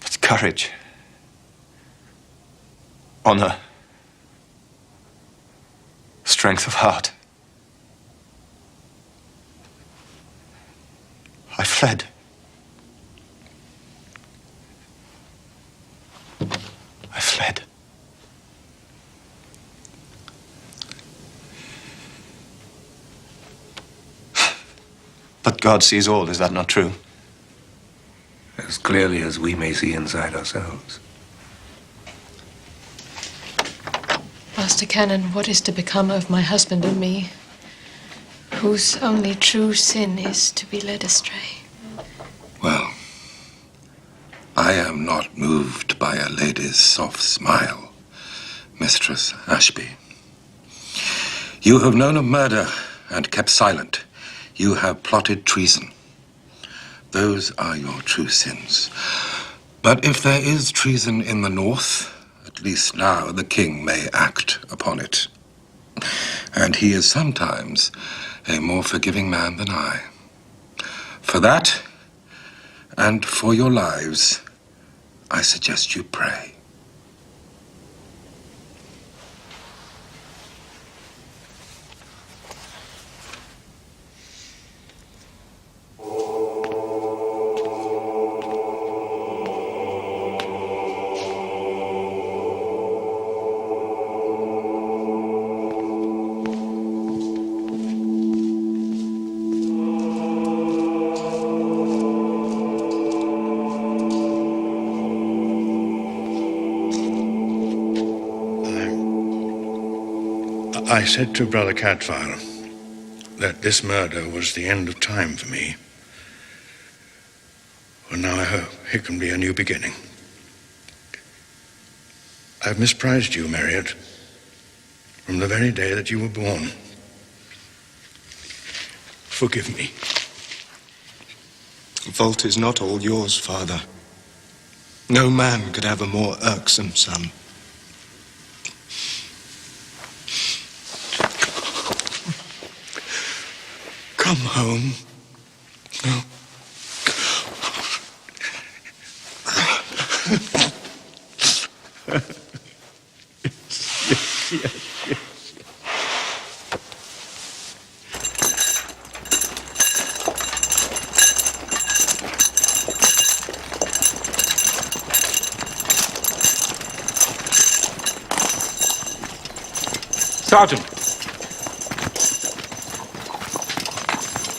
It's courage. Honor. Strength of heart. I fled. I fled. But God sees all, is that not true? As clearly as we may see inside ourselves. Master Canon, what is to become of my husband and me, whose only true sin is to be led astray? Well, I am not moved by a lady's soft smile, Mistress Ashby. You have known of murder and kept silent. You have plotted treason. Those are your true sins. But if there is treason in the north, at least now the king may act upon it. And he is sometimes a more forgiving man than I. For that, and for your lives, I suggest you pray. I said to Brother Cadfael, that this murder was the end of time for me. Well, now I hope it can be a new beginning. I've misprized you, Marriott, from the very day that you were born. Forgive me. The fault is not all yours, Father. No man could have a more irksome son. Come home. No. Yes. Sergeant.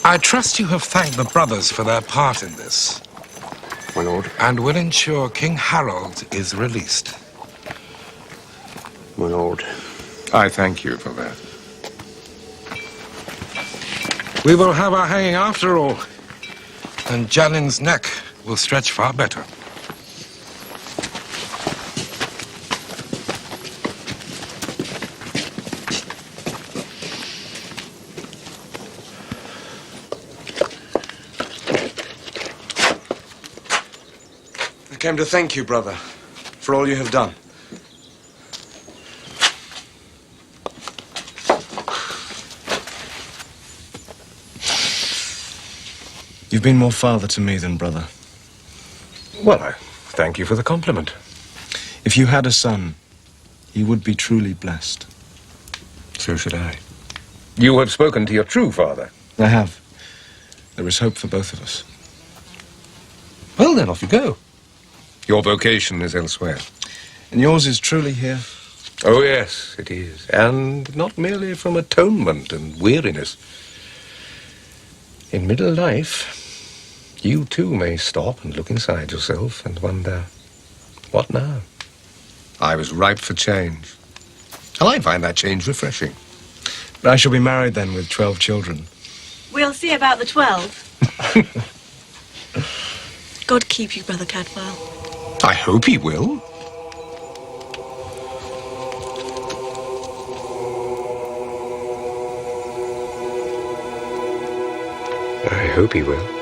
I trust you have thanked the brothers for their part in this. My lord. And will ensure King Harold is released. My lord. I thank you for that. We will have our hanging after all, and Janin's neck will stretch far better. I came to thank you, brother, for all you have done. You've been more father to me than brother. Well, I thank you for the compliment. If you had a son, he would be truly blessed. So should I. You have spoken to your true father. I have. There is hope for both of us. Well, then, off you go. Your vocation is elsewhere. And yours is truly here? Oh, yes, it is. And not merely from atonement and weariness. In middle life, you too may stop and look inside yourself and wonder, what now? I was ripe for change. And I find that change refreshing. I shall be married then with 12 children. We'll see about the 12. God keep you, Brother Cadfael. I hope he will. I hope he will.